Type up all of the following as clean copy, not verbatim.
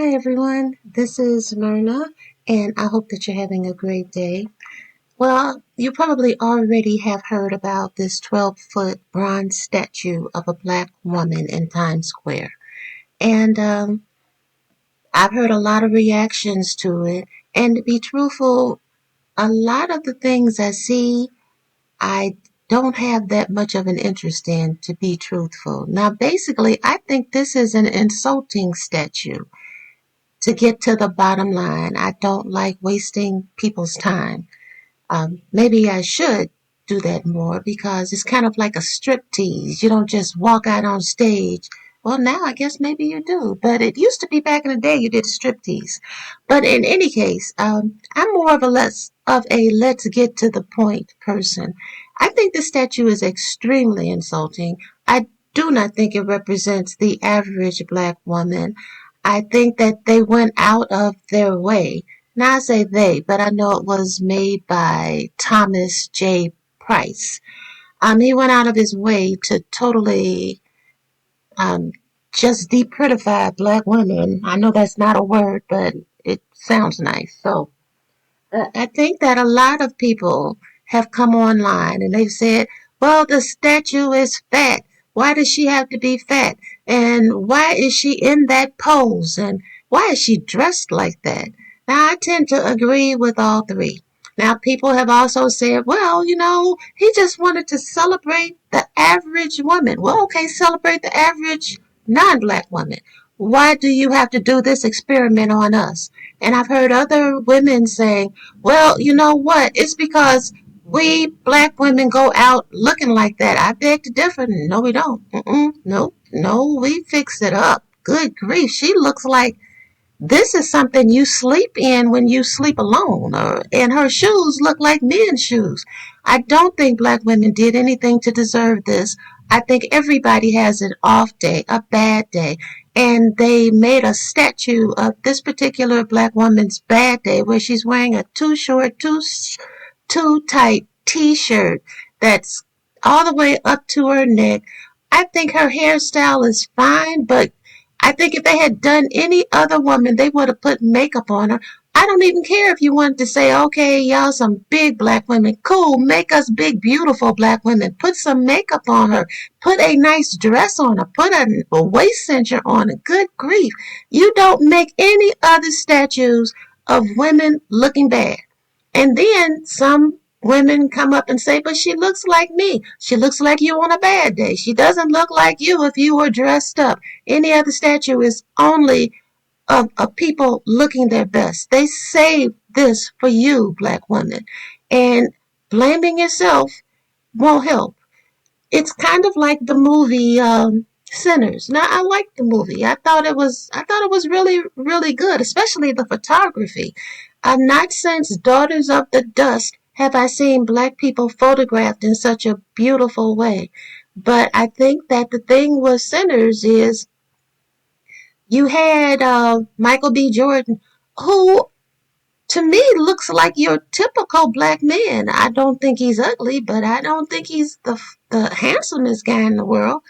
Hi everyone, this is Myrna, and I hope that you're having a great day. Well, you probably already have heard about this 12-foot bronze statue of a black woman in Times Square. And I've heard a lot of reactions to it. And to be truthful, a lot of the things I see, I don't have that much of an interest in, to be truthful. Now, basically, I think this is an insulting statue. To get to the bottom line, I don't like wasting people's time. Maybe I should do that more because it's kind of like a strip tease. You don't just walk out on stage. Well, now I guess maybe you do, but it used to be back in the day you did a strip tease. But in any case, I'm more of a let's get to the point person. I think the statue is extremely insulting. I do not think it represents the average black woman. I think that they went out of their way. Now I say they, but I know it was made by Thomas J. Price. He went out of his way to totally um, just depretify black women. I know that's not a word, but it sounds nice. So I think that a lot of people have come online and they've said, well, the statue is fat. Why does she have to be fat? And why is she in that pose? And why is she dressed like that? Now, I tend to agree with all three. Now, people have also said, well, he just wanted to celebrate the average woman. Well, okay, celebrate the average non-black woman. Why do you have to do this experiment on us? And I've heard other women saying, well, you know what? It's because we black women go out looking like that. I beg to differ. No, we don't. No, no, we fix it up. Good grief. She looks like this is something you sleep in when you sleep alone, and her shoes look like men's shoes. I don't think black women did anything to deserve this. I think everybody has an off day, a bad day, and they made a statue of this particular black woman's bad day where she's wearing a too short, too tight T-shirt that's all the way up to her neck. I think her hairstyle is fine, but I think if they had done any other woman, they would have put makeup on her. I don't even care if you wanted to say, okay, y'all some big black women. Cool, make us big, beautiful black women. Put some makeup on her. Put a nice dress on her. Put a waist cincher on her. Good grief. You don't make any other statues of women looking bad. And then some women come up and say, but she looks like me. She looks like you on a bad day. She doesn't look like you if you were dressed up. Any other statue is only of people looking their best. They saved this for you, black women. And blaming yourself won't help. It's kind of like the movie Sinners. Now I liked the movie. I thought it was really, really good, especially the photography. Not since Daughters of the Dust have I seen black people photographed in such a beautiful way. But I think that the thing with Sinners is you had Michael B. Jordan, who to me looks like your typical black man. I don't think he's ugly, but I don't think he's the handsomest guy in the world.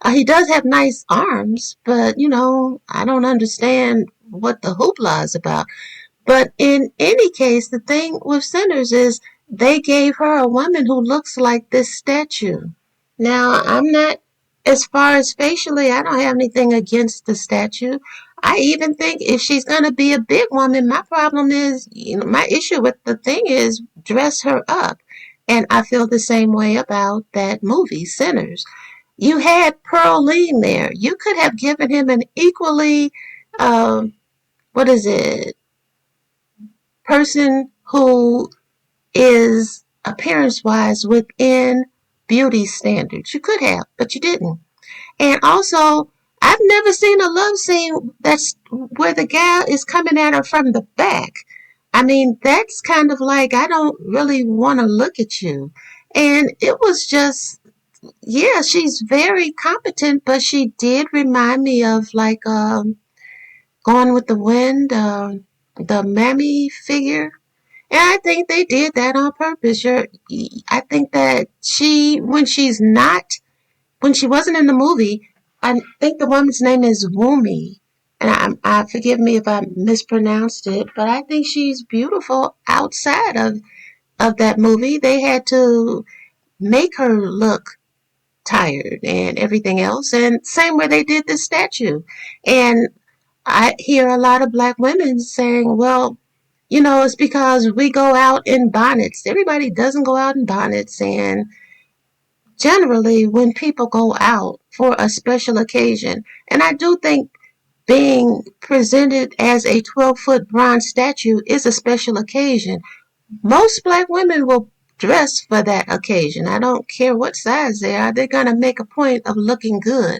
He does have nice arms, but I don't understand what the hoopla is about. But in any case, the thing with Sinners is they gave her a woman who looks like this statue. Now, I'm not, as far as facially, I don't have anything against the statue. I even think if she's going to be a big woman, my problem is, my issue with the thing is dress her up. And I feel the same way about that movie, Sinners. You had Pearl Lean there. You could have given him an equally, what is it, person who is appearance wise within beauty standards. You could have, but you didn't. And also, I've never seen a love scene that's where the gal is coming at her from the back. I mean, that's kind of like, I don't really want to look at you. And it was just, yeah, she's very competent, but she did remind me of like Gone with the Wind, the Mammy figure. And I think they did that on purpose. I think that when she wasn't in the movie, I think the woman's name is Woomy. And I forgive me if I mispronounced it, but I think she's beautiful outside of that movie. They had to make her look tired and everything else, and same way they did this statue. And I hear a lot of black women saying, well, it's because we go out in bonnets. Everybody doesn't go out in bonnets, and generally when people go out for a special occasion, and I do think being presented as a 12-foot bronze statue is a special occasion. Most black women will dress for that occasion. I don't care what size they are. They're going to make a point of looking good.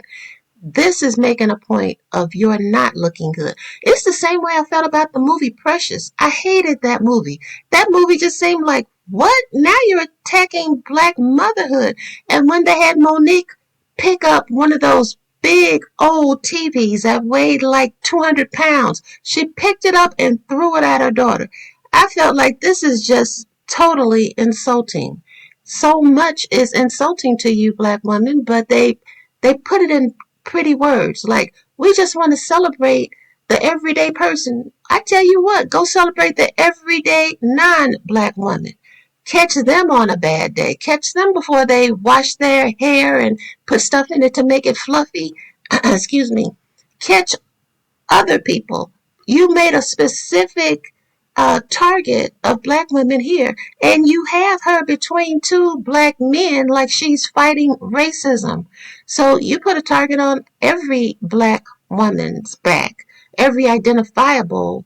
This is making a point of you're not looking good. It's the same way I felt about the movie Precious. I hated that movie. That movie just seemed like, what? Now you're attacking black motherhood. And when they had Monique pick up one of those big old TVs that weighed like 200 pounds, she picked it up and threw it at her daughter. I felt like this is just totally insulting. So much is insulting to you, black women, but they put it in pretty words. Like, we just want to celebrate the everyday person. I tell you what, go celebrate the everyday non-black woman. Catch them on a bad day. Catch them before they wash their hair and put stuff in it to make it fluffy. Excuse me. Catch other people. You made a specific target of black women here, and you have her between two black men like she's fighting racism. So you put a target on every black woman's back, every identifiable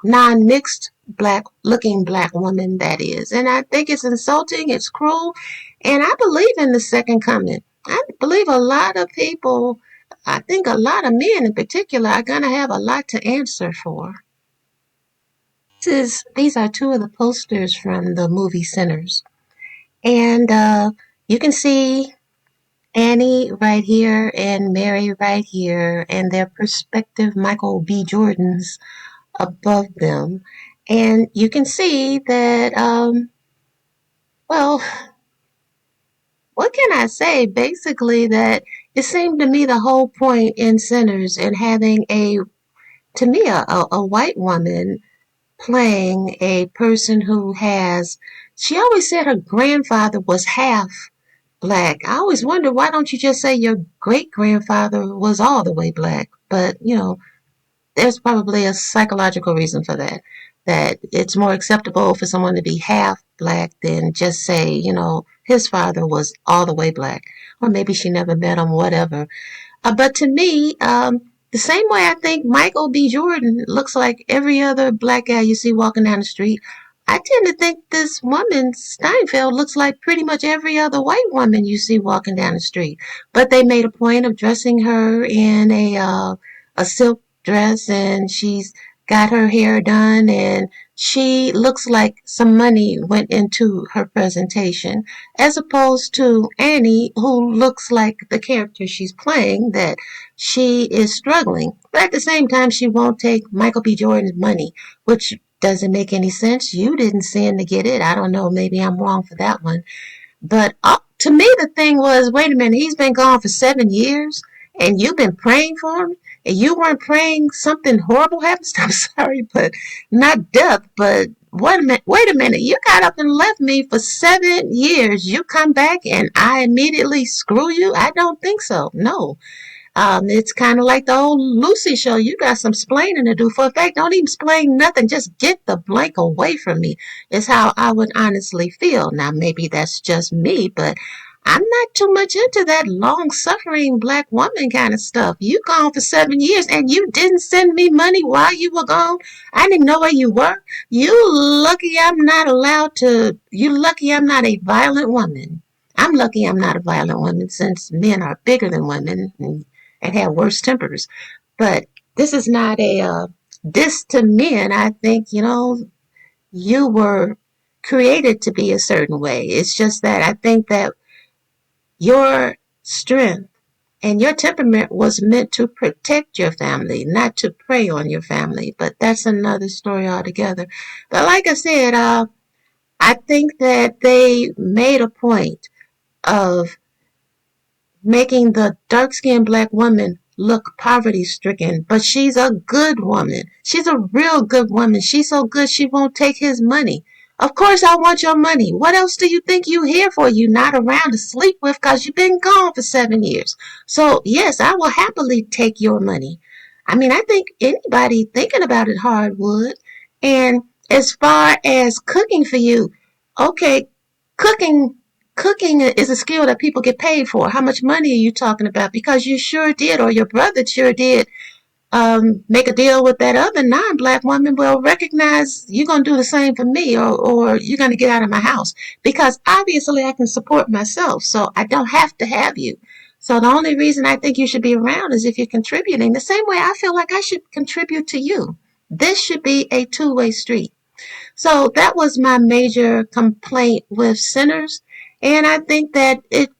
non-mixed black looking black woman that is. And I think it's insulting, it's cruel, and I believe in the second coming. I believe a lot of people, I think a lot of men in particular, are going to have a lot to answer for. These are two of the posters from the movie Sinners. And you can see Annie right here and Mary right here, and their prospective Michael B. Jordans above them. And you can see that, well, what can I say? Basically, that it seemed to me the whole point in Sinners and having to me, a white woman playing a person who she always said her grandfather was half black. I always wonder, why don't you just say your great grandfather was all the way black? But, there's probably a psychological reason for that. That it's more acceptable for someone to be half black than just say, his father was all the way black. Or maybe she never met him, whatever. But to me, the same way I think Michael B. Jordan looks like every other black guy you see walking down the street, I tend to think this woman, Steinfeld, looks like pretty much every other white woman you see walking down the street. But they made a point of dressing her in a silk dress, and she's got her hair done, and she looks like some money went into her presentation, as opposed to Annie, who looks like the character she's playing, that she is struggling. But at the same time, she won't take Michael B. Jordan's money, which doesn't make any sense. You didn't sin to get it. I don't know. Maybe I'm wrong for that one. But to me, the thing was, wait a minute, he's been gone for 7 years, and you've been praying for him, and you weren't praying something horrible happens. I'm sorry, but not death. But wait a minute, you got up and left me for 7 years. You come back, and I immediately screw you? I don't think so. No. It's kind of like the old Lucy show. You got some splaining to do. For a fact, don't even explain nothing. Just get the blank away from me. Is how I would honestly feel. Now, maybe that's just me, but I'm not too much into that long-suffering black woman kind of stuff. You gone for 7 years and you didn't send me money while you were gone. I didn't know where you were. You lucky I'm not allowed to. You lucky I'm not a violent woman. I'm lucky I'm not a violent woman, since men are bigger than women and have worse tempers. But this is not a diss to men. I think, you were created to be a certain way. It's just that I think that your strength and your temperament was meant to protect your family, not to prey on your family. But that's another story altogether. But like I said, I think that they made a point of making the dark-skinned black woman look poverty stricken, but she's a good woman. She's a real good woman. She's so good she won't take his money. Of course I want your money. What else do you think you here for? You not around to sleep with because you've been gone for 7 years. So yes, I will happily take your money. I mean, I think anybody thinking about it hard would. And as far as cooking for you, okay, cooking cooking is a skill that people get paid for. How much money are you talking about? Because you sure did, or your brother sure did, make a deal with that other non-black woman. Well, recognize you're going to do the same for me, or you're going to get out of my house. Because obviously I can support myself, so I don't have to have you. So the only reason I think you should be around is if you're contributing. The same way I feel like I should contribute to you. This should be a two-way street. So that was my major complaint with Sinners. And I think that it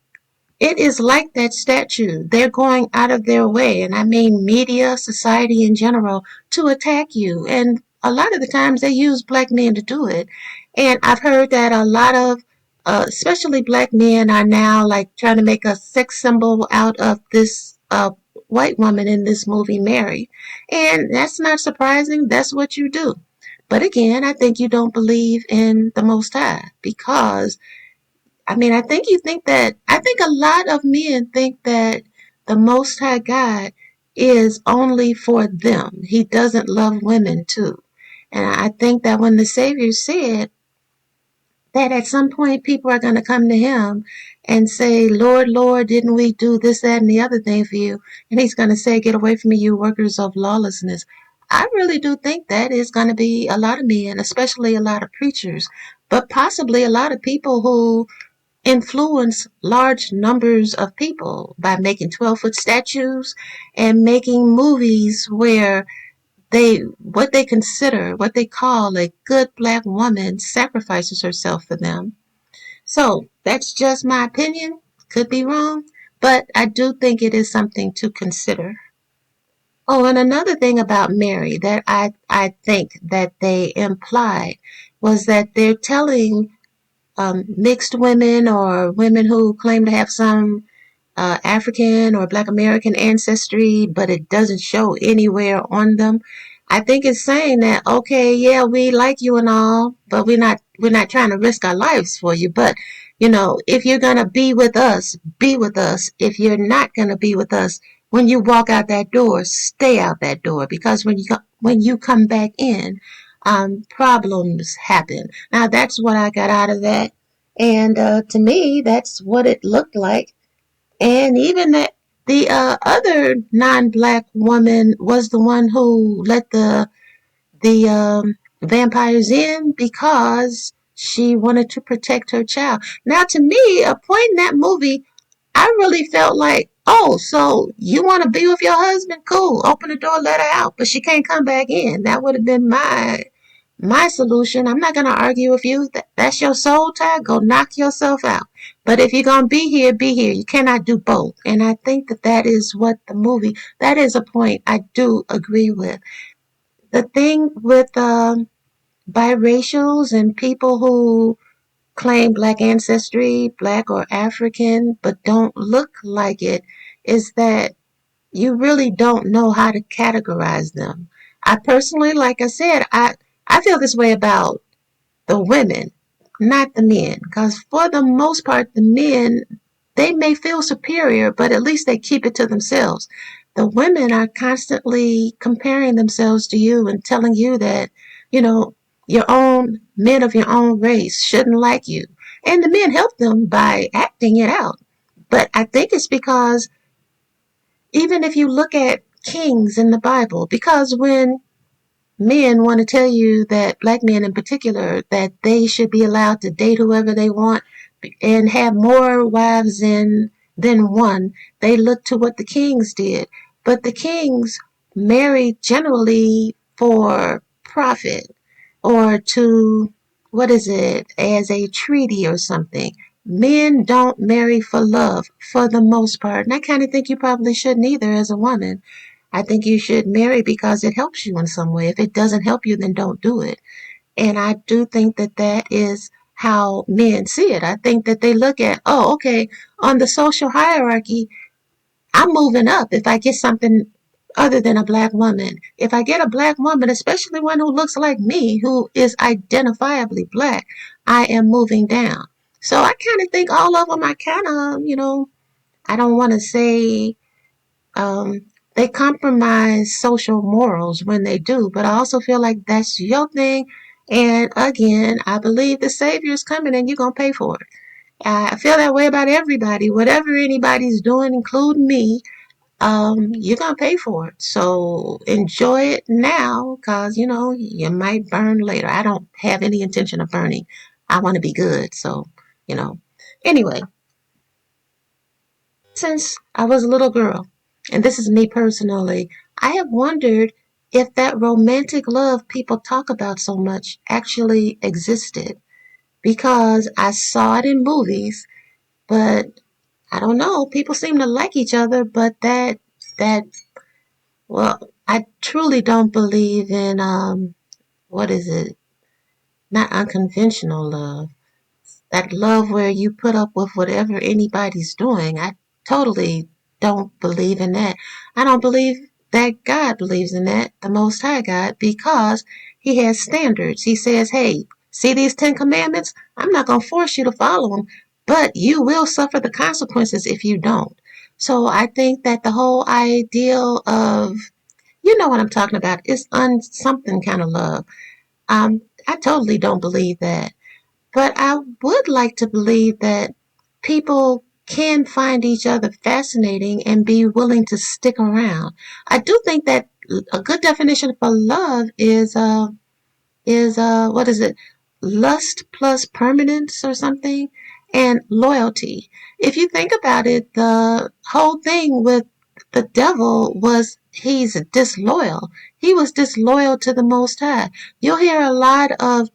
is like that statue. They're going out of their way, and I mean media, society in general, to attack you. And a lot of the times they use black men to do it. And I've heard that a lot of, especially black men, are now like trying to make a sex symbol out of this white woman in this movie, Mary. And that's not surprising. That's what you do. But again, I think you don't believe in the Most High because I mean, I think a lot of men think that the Most High God is only for them. He doesn't love women too. And I think that when the Savior said that at some point people are going to come to him and say, Lord, Lord, didn't we do this, that, and the other thing for you? And he's going to say, get away from me, you workers of lawlessness. I really do think that is going to be a lot of men, especially a lot of preachers, but possibly a lot of people who influence large numbers of people by making 12-foot statues and making movies where what they consider, what they call a good black woman sacrifices herself for them. So that's just my opinion. Could be wrong, but I do think it is something to consider. Oh, and another thing about Mary that I think that they implied was that they're telling mixed women or women who claim to have some African or Black American ancestry, but it doesn't show anywhere on them. I think it's saying that okay, yeah, we like you and all, but we're not trying to risk our lives for you. But if you're gonna be with us, be with us. If you're not gonna be with us, when you walk out that door, stay out that door because when you come back in, problems happen. Now that's what I got out of that, and to me, that's what it looked like. And even that the other non-black woman was the one who let the vampires in because she wanted to protect her child. Now, to me, a point in that movie, I really felt like, oh, so you want to be with your husband? Cool. Open the door, let her out, but she can't come back in. That would have been my solution. I'm not going to argue with you. That's your soul tie. Go knock yourself out. But if you're going to be here, be here. You cannot do both. And I think that is what that is a point I do agree with. The thing with biracials and people who claim black ancestry, black or African, but don't look like it, is that you really don't know how to categorize them. I personally, like I said, I feel this way about the women, not the men. Because for the most part, the men, they may feel superior, but at least they keep it to themselves. The women are constantly comparing themselves to you and telling you that, you know, your own men of your own race shouldn't like you. And the men help them by acting it out. But I think it's because even if you look at kings in the Bible, because when men want to tell you that black men in particular that they should be allowed to date whoever they want and have more wives than one, they look to what the kings did. But the kings married generally for profit or to, what is it, as a treaty or something. Men don't marry for love for the most part. And I kind of think you probably shouldn't either as a woman. I think you should marry because it helps you in some way. If it doesn't help you, then don't do it. And I do think that is how men see it. I think that they look at, oh, okay, on the social hierarchy, I'm moving up if I get something other than a black woman. If I get a black woman, especially one who looks like me, who is identifiably black, I am moving down. So I kind of think all of them are kind of, I don't want to say um, they compromise social morals when they do, but I also feel like that's your thing. And again, I believe the Savior is coming and you're going to pay for it. I feel that way about everybody. Whatever anybody's doing, including me, you're going to pay for it. So enjoy it now because, you might burn later. I don't have any intention of burning. I want to be good. So, you know. Anyway, since I was a little girl, and this is me personally, I have wondered if that romantic love people talk about so much actually existed because I saw it in movies, but I don't know, people seem to like each other, but that well, I truly don't believe in what is it? Not unconventional love. That love where you put up with whatever anybody's doing. I totally don't believe in that. I don't believe that God believes in that, the Most High God, because He has standards. He says, hey, see these 10 commandments? I'm not going to force you to follow them, but you will suffer the consequences if you don't. So I think that the whole ideal of, you know what I'm talking about, is something kind of love. I totally don't believe that. But I would like to believe that people can find each other fascinating and be willing to stick around. I do think that a good definition for love is what is it? Lust plus permanence or something, and loyalty. If you think about it, the whole thing with the devil was he's disloyal. He was disloyal to the Most High. You'll hear a lot of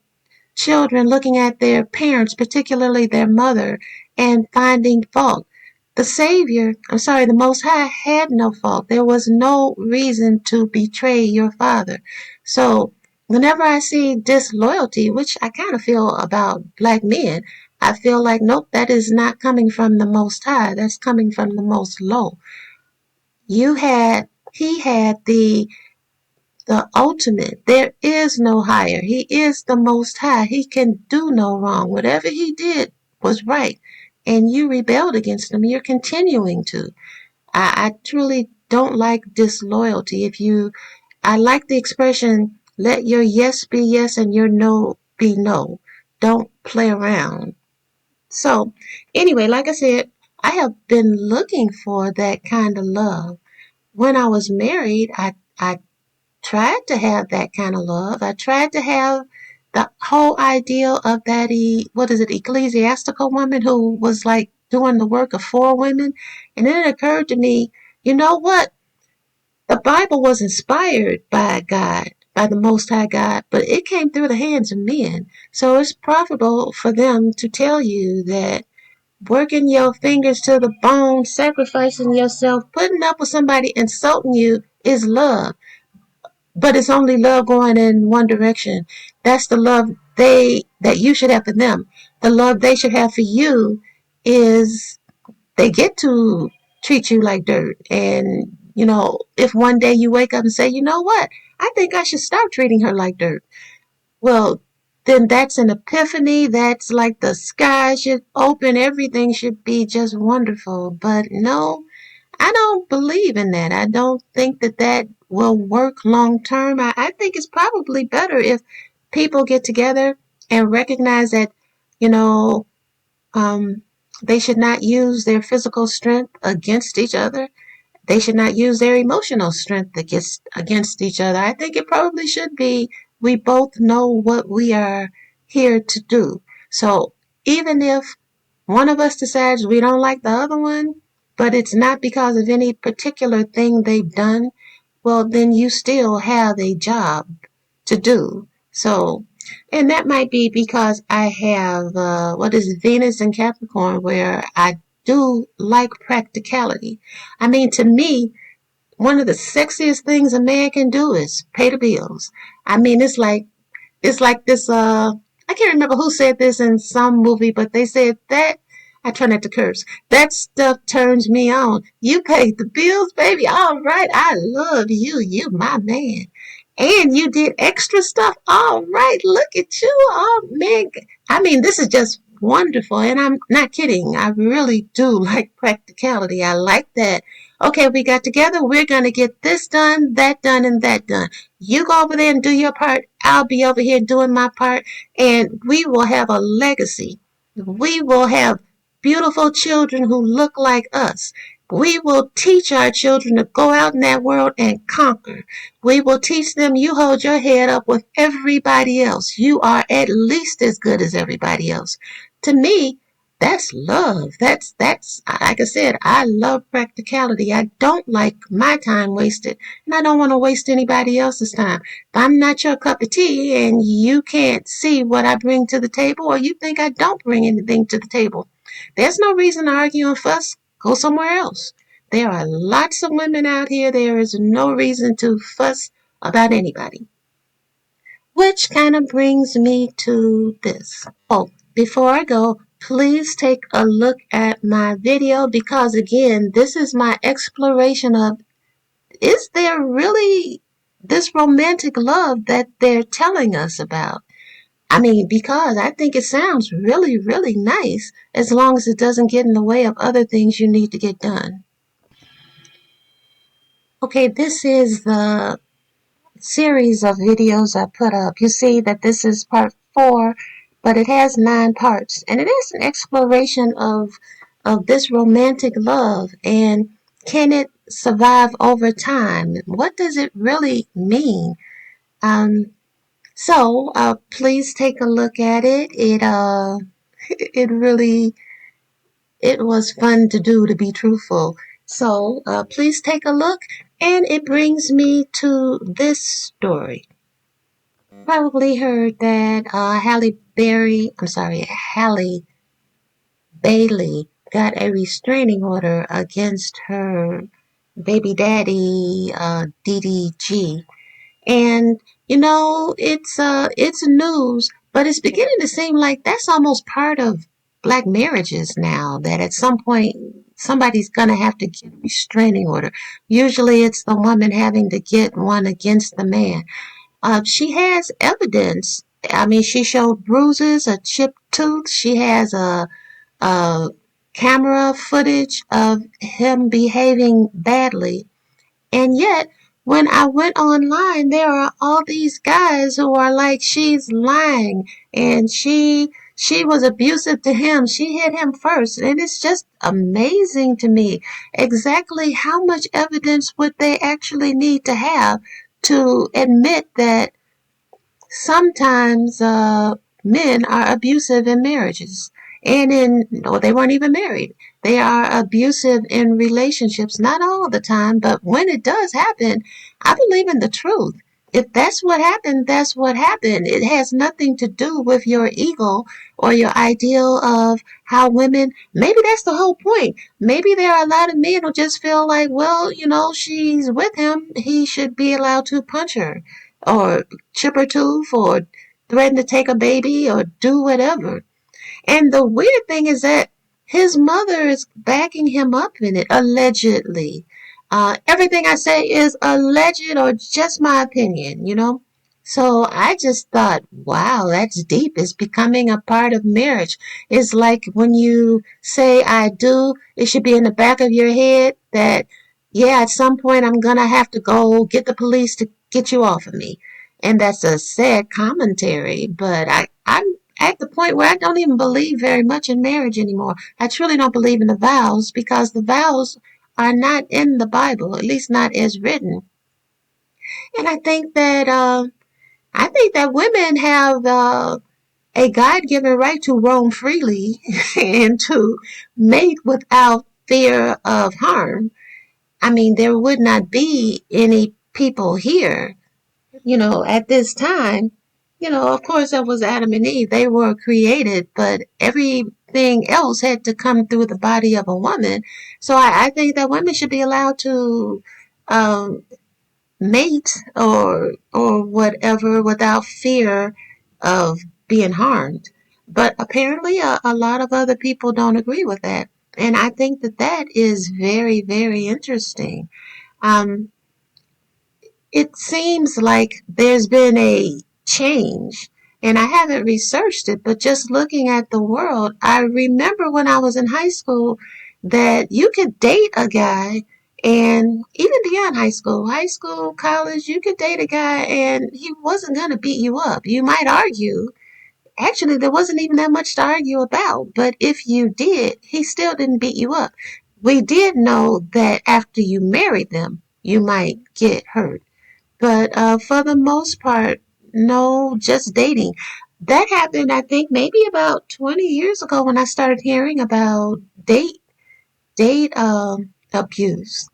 children looking at their parents, particularly their mother, and finding fault. The Most High had no fault. There was no reason to betray your father. So, whenever I see disloyalty, which I kind of feel about black men, I feel like, nope, that is not coming from the Most High. That's coming from the Most Low. He had the ultimate. There is no higher. He is the most high. He can do no wrong. Whatever he did was right. And you rebelled against him. You're continuing to. I truly don't like disloyalty. I like the expression, let your yes be yes and your no be no. Don't play around. So, anyway, like I said, I have been looking for that kind of love. When I was married, I tried to have that kind of love. I tried to have the whole ideal of what is it, ecclesiastical woman who was like doing the work of four women. And then it occurred to me, you know what? The Bible was inspired by God, by the Most High God, but it came through the hands of men. So it's profitable for them to tell you that working your fingers to the bone, sacrificing yourself, putting up with somebody insulting you is love. But it's only love going in one direction. That's the love that you should have for them. The love they should have for you is they get to treat you like dirt. And, if one day you wake up and say, you know what? I think I should stop treating her like dirt. Well, then that's an epiphany. That's like the sky should open. Everything should be just wonderful. But no, I don't believe in that. I don't think that will work long term. I think it's probably better if people get together and recognize that, you know, um, they should not use their physical strength against each other. They should not use their emotional strength against each other. I think it probably should be we both know what we are here to do. So even if one of us decides we don't like the other one, but it's not because of any particular thing they've done, well, then you still have a job to do. So, and that might be because I have, what is it, Venus and Capricorn, where I do like practicality. I mean, to me, one of the sexiest things a man can do is pay the bills. I mean, it's like this, I can't remember who said this in some movie, but they said that I try not to curse. That stuff turns me on. You paid the bills, baby. All right. I love you. You my man. And you did extra stuff. All right. Look at you. Oh, man. I mean, this is just wonderful. And I'm not kidding. I really do like practicality. I like that. Okay, we got together. We're going to get this done, and that done. You go over there and do your part. I'll be over here doing my part. And we will have a legacy. We will have beautiful children who look like us. We will teach our children to go out in that world and conquer. We will teach them you hold your head up with everybody else. You are at least as good as everybody else. To me, that's love. That's like I said, I love practicality. I don't like my time wasted, and I don't want to waste anybody else's time. If I'm not your cup of tea and you can't see what I bring to the table, or you think I don't bring anything to the table, there's no reason to argue and fuss. Go somewhere else. There are lots of women out here. There is no reason to fuss about anybody. Which kind of brings me to this. Oh, before I go, please take a look at my video because, again, this is my exploration of, is there really this romantic love that they're telling us about? I mean, because I think it sounds really, really nice as long as it doesn't get in the way of other things you need to get done. Okay, this is the series of videos I put up. You see that this is part 4, but it has 9 parts, and it is an exploration of this romantic love and can it survive over time? What does it really mean? So please take a look at it. It really it was fun to do, to be truthful. So please take a look, and it brings me to this story. Probably heard that Halle Bailey got a restraining order against her baby daddy, DDG. And it's news, but it's beginning to seem like that's almost part of black marriages now, that at some point somebody's gonna have to get a restraining order. Usually it's the woman having to get one against the man. She has evidence. I mean, she showed bruises, a chipped tooth. She has a camera footage of him behaving badly. And yet, when I went online, there are all these guys who are like, she's lying and she was abusive to him. She hit him first. And it's just amazing to me exactly how much evidence would they actually need to have to admit that sometimes men are abusive in marriages. And no, they weren't even married. They are abusive in relationships, not all the time, but when it does happen, I believe in the truth. If that's what happened, that's what happened. It has nothing to do with your ego or your ideal of how women, maybe that's the whole point. Maybe there are a lot of men who just feel like, well, she's with him. He should be allowed to punch her or chip her tooth or threaten to take a baby or do whatever. And the weird thing is that his mother is backing him up in it, allegedly. Everything I say is alleged or just my opinion. So I just thought, wow, that's deep. It's becoming a part of marriage. It's like when you say I do, it should be in the back of your head that, yeah, at some point I'm going to have to go get the police to get you off of me. And that's a sad commentary, but I'm at the point where I don't even believe very much in marriage anymore. I truly don't believe in the vows because the vows are not in the Bible, at least not as written. And I think that women have a God-given right to roam freely and to mate without fear of harm. I mean, there would not be any people here at this time. Of course, that was Adam and Eve. They were created, but everything else had to come through the body of a woman. So I think that women should be allowed to um, mate or whatever without fear of being harmed. But apparently, a lot of other people don't agree with that. And I think that that is very, very interesting. Um, it seems like there's been a change, and I haven't researched it, but just looking at the world, I remember when I was in high school that you could date a guy, and even beyond high school, college, you could date a guy and he wasn't going to beat you up. You might argue. Actually, there wasn't even that much to argue about, but if you did, he still didn't beat you up. We did know that after you married them, you might get hurt. But for the most part, no, just dating. That happened, I think, maybe about 20 years ago when I started hearing about date abuse.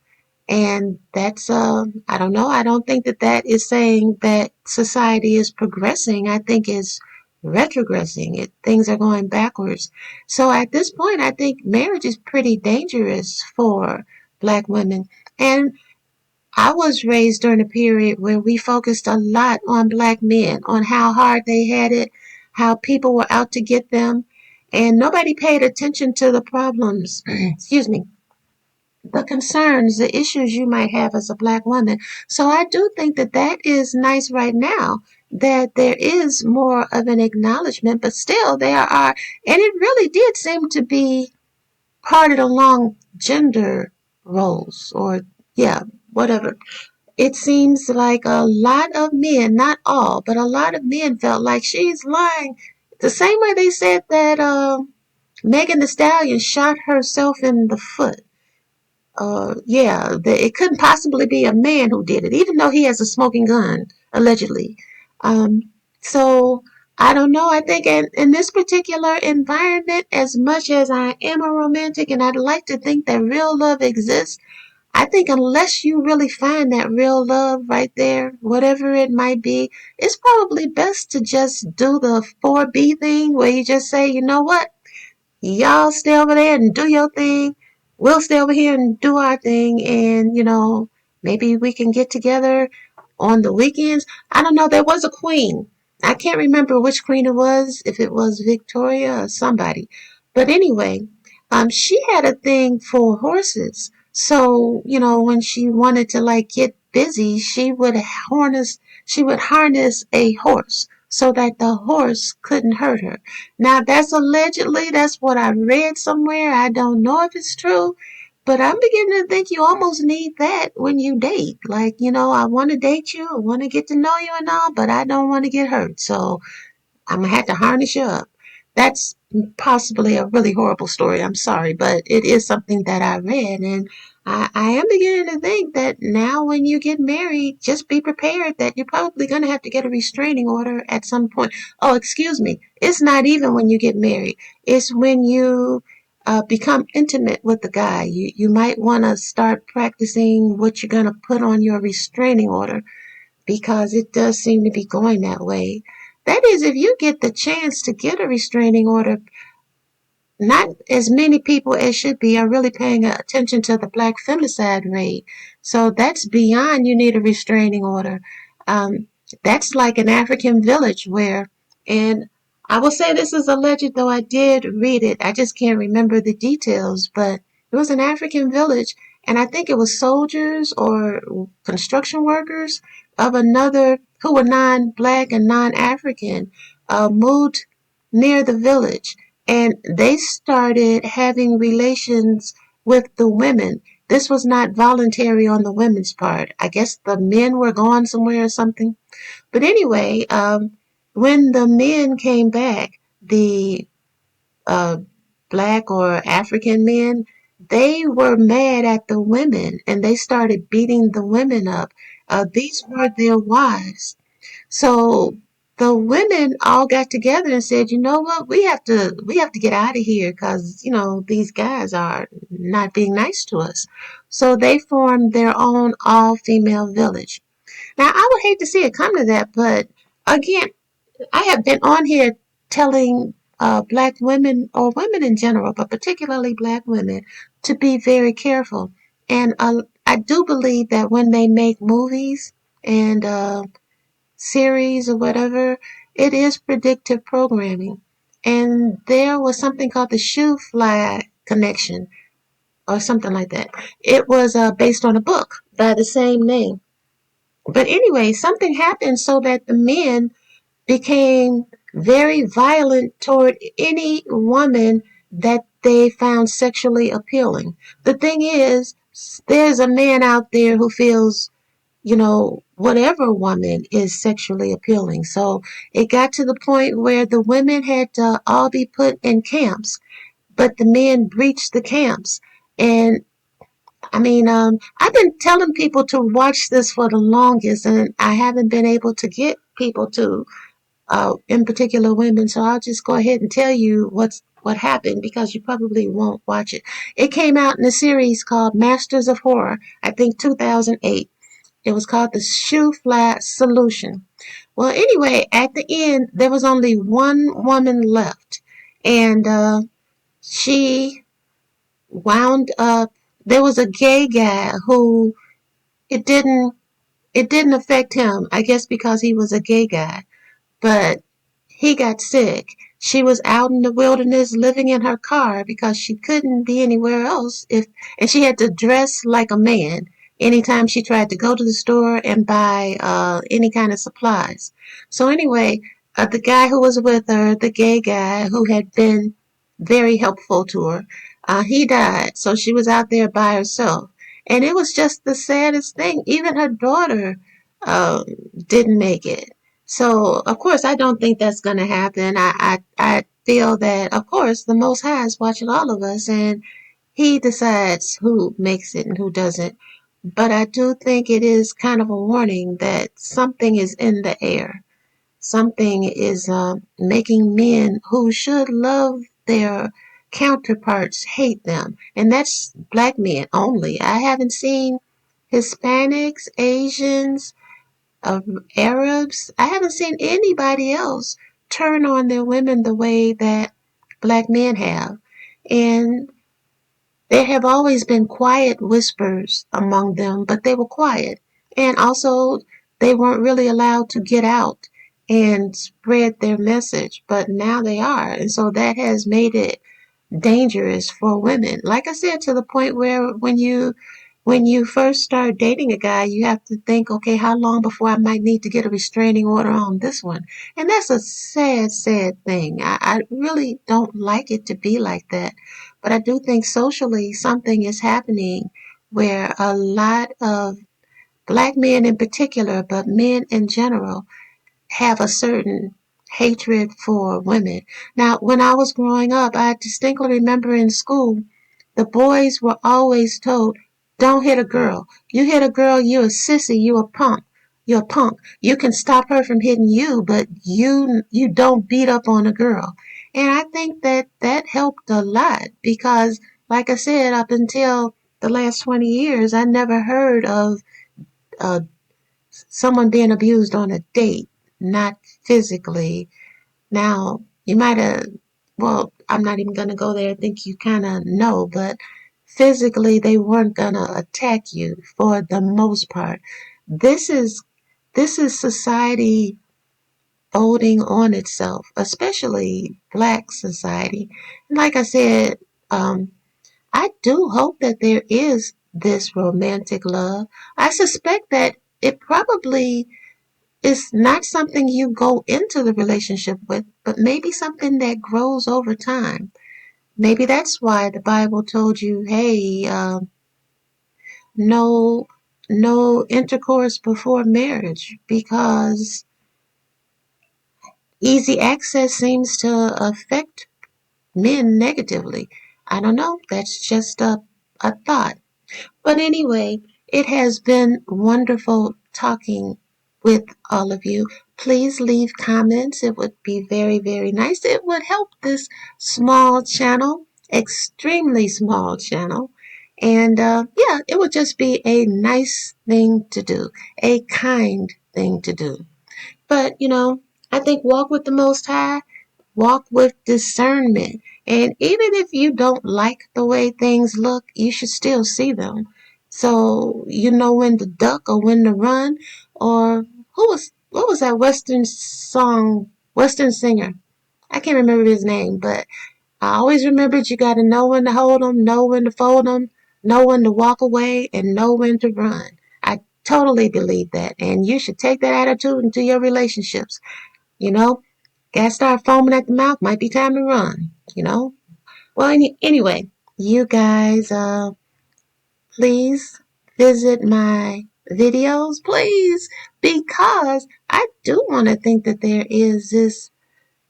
And that's, I don't know, I don't think that that is saying that society is progressing. I think it's retrogressing. Things are going backwards. So at this point, I think marriage is pretty dangerous for black women. And I was raised during a period where we focused a lot on black men, on how hard they had it, how people were out to get them, and nobody paid attention to the problems, excuse me, the concerns, the issues you might have as a black woman. So I do think that that is nice right now, that there is more of an acknowledgement, but still there are, and it really did seem to be parted along gender roles or, yeah, whatever. It seems like a lot of men, not all, but a lot of men felt like she's lying. The same way they said that Megan Thee Stallion shot herself in the foot. It couldn't possibly be a man who did it, even though he has a smoking gun, allegedly. So I don't know. I think in this particular environment, as much as I am a romantic and I'd like to think that real love exists, I think unless you really find that real love right there, whatever it might be, it's probably best to just do the 4B thing where you just say, you know what? Y'all stay over there and do your thing. We'll stay over here and do our thing. And, maybe we can get together on the weekends. I don't know. There was a queen. I can't remember which queen it was, if it was Victoria or somebody. But anyway, she had a thing for horses. So, when she wanted to like get busy, she would harness a horse so that the horse couldn't hurt her. Now that's what I read somewhere. I don't know if it's true, but I'm beginning to think you almost need that when you date. Like, I want to date you, I want to get to know you and all, but I don't want to get hurt. So I'm gonna have to harness you up. That's possibly a really horrible story. I'm sorry, but it is something that I read, and I am beginning to think that now when you get married, just be prepared that you're probably gonna have to get a restraining order at some point. Oh, excuse me. It's not even when you get married. It's when you become intimate with the guy. You might want to start practicing what you're gonna put on your restraining order because it does seem to be going that way. That is, if you get the chance to get a restraining order, not as many people as should be are really paying attention to the black femicide rate. So that's beyond you need a restraining order. Um, that's like an African village and I will say this is alleged, though I did read it. I just can't remember the details, but it was an African village, and I think it was soldiers or construction workers of another who were non-black and non-African moved near the village and they started having relations with the women. This was not voluntary on the women's part. I guess the men were gone somewhere or something. But anyway, when the men came back, the uh, black or African men, they were mad at the women and they started beating the women up. These were their wives. So the women all got together and said, you know what, we have to get out of here because these guys are not being nice to us. So they formed their own all-female village. Now I would hate to see it come to that, but again, I have been on here telling black women or women in general, but particularly black women, to be very careful. And I do believe that when they make movies and series or whatever, it is predictive programming. and there was something called the shoe fly connection or something like that. It was based on a book by the same name. But anyway, something happened so that the men became very violent toward any woman that they found sexually appealing. The thing is, there's a man out there who feels, whatever woman is sexually appealing. So it got to the point where the women had to all be put in camps, but the men breached the camps. And I've been telling people to watch this for the longest, and I haven't been able to get people to, in particular women. So I'll just go ahead and tell you what happened because you probably won't watch it. It came out in a series called Masters of Horror, I think 2008. It was called The Shoe Fly Solution. Well, anyway, at the end, there was only one woman left, and she wound up. There was a gay guy who it didn't it didn't affect him. I guess because he was a gay guy, but he got sick. She was out in the wilderness living in her car because she couldn't be anywhere else and she had to dress like a man anytime she tried to go to the store and buy any kind of supplies. So anyway, the guy who was with her, the gay guy who had been very helpful to her, he died. So she was out there by herself. And it was just the saddest thing. Even her daughter um, didn't make it. So, of course, I don't think that's going to happen. I feel that, of course, the Most High is watching all of us and He decides who makes it and who doesn't. But I do think it is kind of a warning that something is in the air. Something is making men who should love their counterparts hate them. And that's black men only. I haven't seen Hispanics, Asians, of Arabs. I haven't seen anybody else turn on their women the way that black men have. And there have always been quiet whispers among them, but they were quiet. And also, they weren't really allowed to get out and spread their message, but now they are. And so that has made it dangerous for women. Like I said, to the point where when you first start dating a guy, you have to think, okay, how long before I might need to get a restraining order on this one? And that's a sad, sad thing. I really don't like it to be like that. But I do think socially something is happening where a lot of black men in particular, but men in general, have a certain hatred for women. Now, when I was growing up, I distinctly remember in school, the boys were always told, don't hit a girl. You hit a girl, you're a sissy, you're a punk. You're a punk. You can stop her from hitting you, but you don't beat up on a girl. And I think that helped a lot because, like I said, up until the last 20 years, I never heard of uh, someone being abused on a date, not physically. Now, you might have, well, I'm not even going to go there. I think you kind of know, but physically, they weren't going to attack you for the most part. This is this is society folding on itself, especially black society. And like I said, um, I do hope that there is this romantic love. I suspect that it probably is not something you go into the relationship with, but maybe something that grows over time. Maybe that's why the Bible told you, hey, no, no intercourse before marriage, because easy access seems to affect men negatively. I don't know. That's just a thought. But anyway, it has been wonderful talking with all of you. Please leave comments. It would be very, very nice. It would help this small channel, extremely small channel. And yeah, it would just be a nice thing to do, a kind thing to do. But, I think walk with the Most High, walk with discernment. And even if you don't like the way things look, you should still see them. So you know when to duck or when to run. Or what was that Western singer? I can't remember his name, but I always remembered you got to know when to hold them, know when to fold them, know when to walk away, and know when to run. I totally believe that, and you should take that attitude into your relationships. You know, gotta start foaming at the mouth. Might be time to run. Well, anyway, you guys, please visit my videos, please, because I do want to think that there is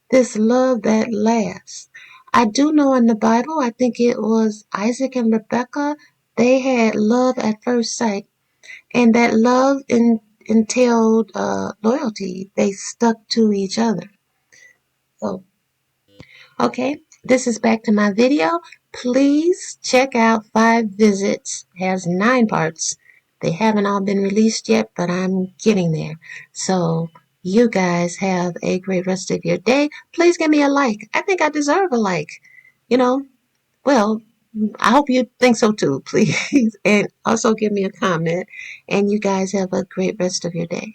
this love that lasts. I do know in the Bible, I think it was Isaac and Rebecca, they had love at first sight, and that love entailed loyalty. They stuck to each other. So, okay, this is back to my video. Please check out 5 Visits. It has 9 parts. They haven't all been released yet, but I'm getting there. So you guys have a great rest of your day. Please give me a like. I think I deserve a like. You know, well, I hope you think so too, please. And also give me a comment. And you guys have a great rest of your day.